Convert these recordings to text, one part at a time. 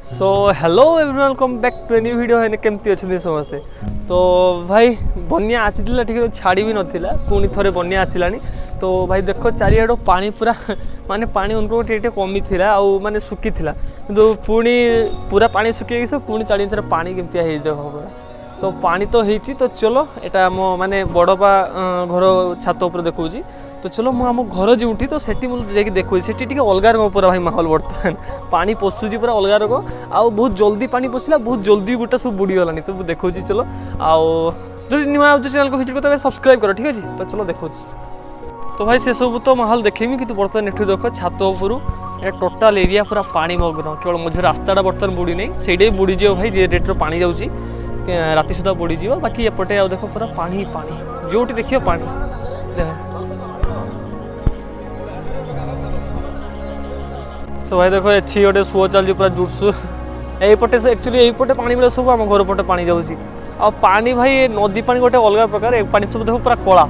So hello everyone welcome back to new video है केमती अच्छे समस्ते। तो भाई बन्या आसी ठीक छाड़ी भी नाला पुणी थे बन्या आसला। तो भाई देख चारिआड पानी पूरा माने पानी उनको कमी थी आउ माने सुखी थी किंतु पुणी पूरा पानी सुखी पुणी चाड़ी पानी केमती है देख पूरा। तो पानी तो होती तो चलो यहाँ आम माने बड़पा घर छात उपर देखा। तो चलो मु आम घर जोटी तो सेठी मुझे देखो सेठी अलग रकम पूरा भाई माहौल बर्तमान पानी पशुची पूरा अलग रकम आउ बहुत जल्दी पानी पशिला बहुत जल्दी गोटा सब बुड़ी गलानी। तो देखो चलो आउ जो नुआ चैनल को विजिट करते सब्सक्राइब करो ठीक है। तो चलो देखो तो भाई से सब तो माहौल देखेमी कि बर्तमान एठू देख छात उपरू टोटाल एरिया पूरा पानी मग्न केवल मझे रास्ताटा बर्तमान बुड़ी नहीं से बुड़ी जाओ भाई जे रेट्र पानी जाऊँगी राति सुधा बुड़ी जाओ। बाकी एपटे आ देख पूरा पानी पानी जो देखिए पानी देख। तो भाई देखो अच्छी गोटे सुओ चलती पूरा जोरसोर यहीपटे एक्चुअली यहीपटे पानी बेले सब आम घर पटे पानी जाऊँगी आ पानी भाई नदी पानी गोटे अलग प्रकार पानी सब देखो पूरा कला।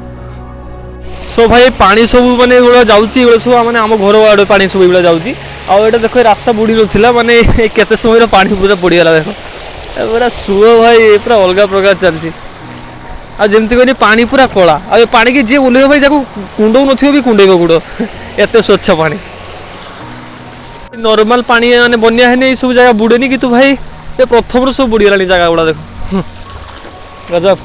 सो भाई पानी सब माने गुड़ा जाऊँगी सब माने आम घर आड़े पानी सब ये जाऊँगी आउ देखो रास्ता बुड़ी नाला माने केते समय पानी पूरा बुड़ीगला देखो पूरा सुओ भाई पूरा अलग प्रकार चलती आमती कहनी पानी पूरा कला आ पानी की जी ओल्ल भाई जहाँ कुंडौ न भी कुंडेब गुड़ एत स्वच्छ पानी नॉर्मल पानी माने बन्या है ये सब जगह बुड़ेनी कि भाई ये प्रथम सब बुड़ीगला जगह गुड़ा देखो गजब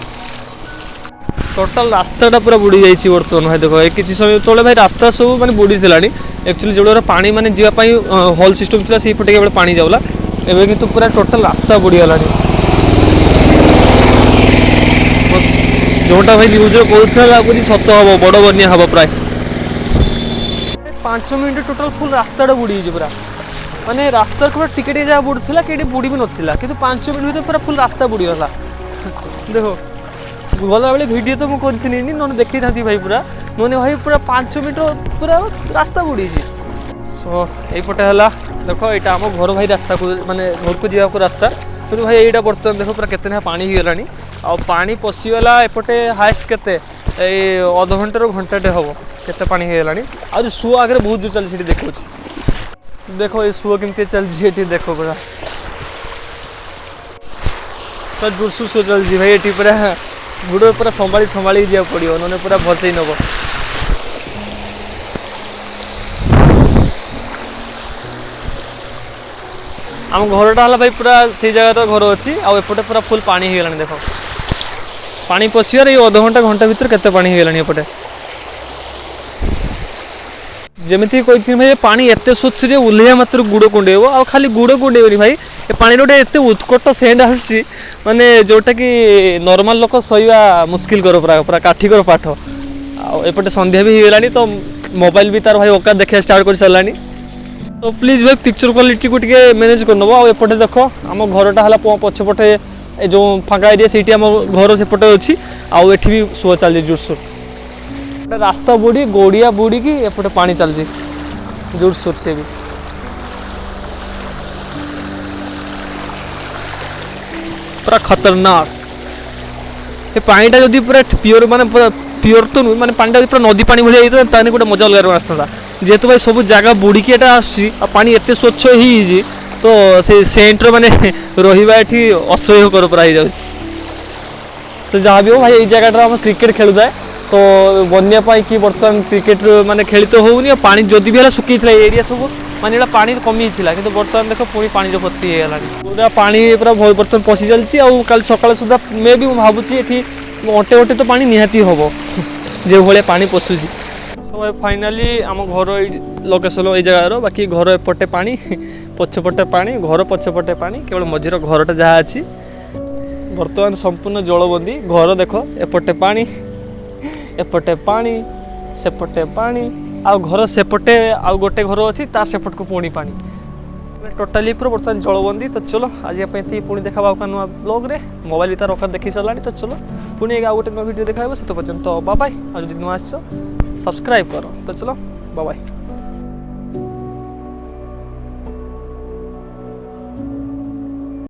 टोटाल रास्ताटा पूरा बुड़ी जाइए बर्तमान भाई देखो किसी समय तो भाई रास्ता सब माने बुड़ी एक्चुअली जो पानी माने जीवाई हल सिस्टम थी से पटे केवल पानी जाऊला एवं किंतु पूरा टोटाल रास्ता बुड़ीगला जोटा भाई न्यूज कहता लगुच सत हम बड़ बन्या हम प्राय 5 मिनट टोटाल फुल रास्ताटा बुड़ी पूरा माने रास्ता पूरा टिके जगह बुड़ूला कहीं बुड़ी भी नाला कि 5 मिनट भर पूरा फुल रास्ता बुड़ीगला देखो गला बेले वीडियो तो मुझे करी ना देखी था भाई पूरा मैंने भाई पूरा 5 मिनट पूरा रास्ता बुड़ी। सो यहीपटे है देखो यहाँ आम घर भाई रास्ता को माने घर को जावाक रास्ता तो भाई यहाँ बर्तमान देखो पूरा केते पानी होगलानी आ पानी पशिगला एपटे हाएस्ट केते अध घंटे घंटाटे हम केते पानी होगलानी आ सुओ आगे बहुत जो चलती देखो देखो ये सुओ केमती चलती देखो पूरा पूरा जोरसोर सुओ चलती भाई ये पूरा गुड़ पूरा संभाली संभाली जा पड़ो नने पूरा भसई नब। आम घरटा है भाई पूरा से जगह घर अच्छी आउटे पूरा फुल पानी होगला देख पानी पशिबार ये अध घंटा घंटा भर केते पानी होगला एपटे जमीती कही भाई पानी एत स्वच्छ ओह्लैया मात्र गुड़ कुंडेब आ खाली गुड़ कुंडेबनी भाई ए पानी गोटे एत उत्कट सेंट आसी माने जोटा कि नॉर्मल लोक सहीवा मुस्किल कर पूरा पूरा काठिकर पाठ आउटे संध्या भी होगलानी तो मोबाइल भी तार भाई औकात देखा स्टार्ट कर सारानी। तो प्लीज भाई पिक्चर क्वालिटी को टे मैनेज करनब आउटे देख आम घरटा है पछपटे जो फाँका एरिया से आम घर सेपटे अच्छी आउ एठी भी सुओ चलती जोरसोर रास्ता बुड़ी गोड़िया बुड़ी की एपटे पानी चलती जोरसोर से भी पूरा खतरनाक ये पानीटा जब पूरा प्योर माने पूरा प्योर तो नुह माने पानीटा पूरा नदी पानी भाई ताने गोटे मजा अलग आसता जेहेतु भाई सब जगह बुड़ीकी एटा आसी पानी एत स्वच्छ ही तो से सेंटर माने रहिबा एठी असह्य कर पूरा हो जाए जहाँ भी हो भाई ये जगह हम क्रिकेट खेलुए तो बन्या कि बर्तमान क्रिकेट माने खेली तो होनी पानी जदि भी है सुखी एरिया सब माने पानी कमी था कि बर्तमान देख पुणी पानी जो भर्ती होगला पूरा पानी पूरा बर्तमान पशि चलती आउ कल सकाल सुधा मे भी भावुँ ये अटे अटे तो पानी निहाती हम जो भाई पानी पशुची। तो फाइनाली आम घर लोकेशन ये जगार बाकी घर एपटे पानी पछपटे पानी घर पछपटे पानी केवल मझीर घरटा जहाँ अच्छी बर्तमान संपूर्ण जलबंदी घर देख एपटे पानी एपटे पानी सेपटे पानी आउ घर सेपटे आउ गोटे घर अच्छी ता सेपट को पुणी पानी टोटाली पूरा बर्तमान जलबंदी। तो चलो आज पुणी देखा नुआ ब्लॉग रे मोबाइल भी तार औकात देखी सारानी। तो चलो पुणी आउ गोटे नुआ वीडियो देखा से पर्यंत बाय बाय। आज नुआ आस सब्सक्राइब करो। तो चलो बाय बाय।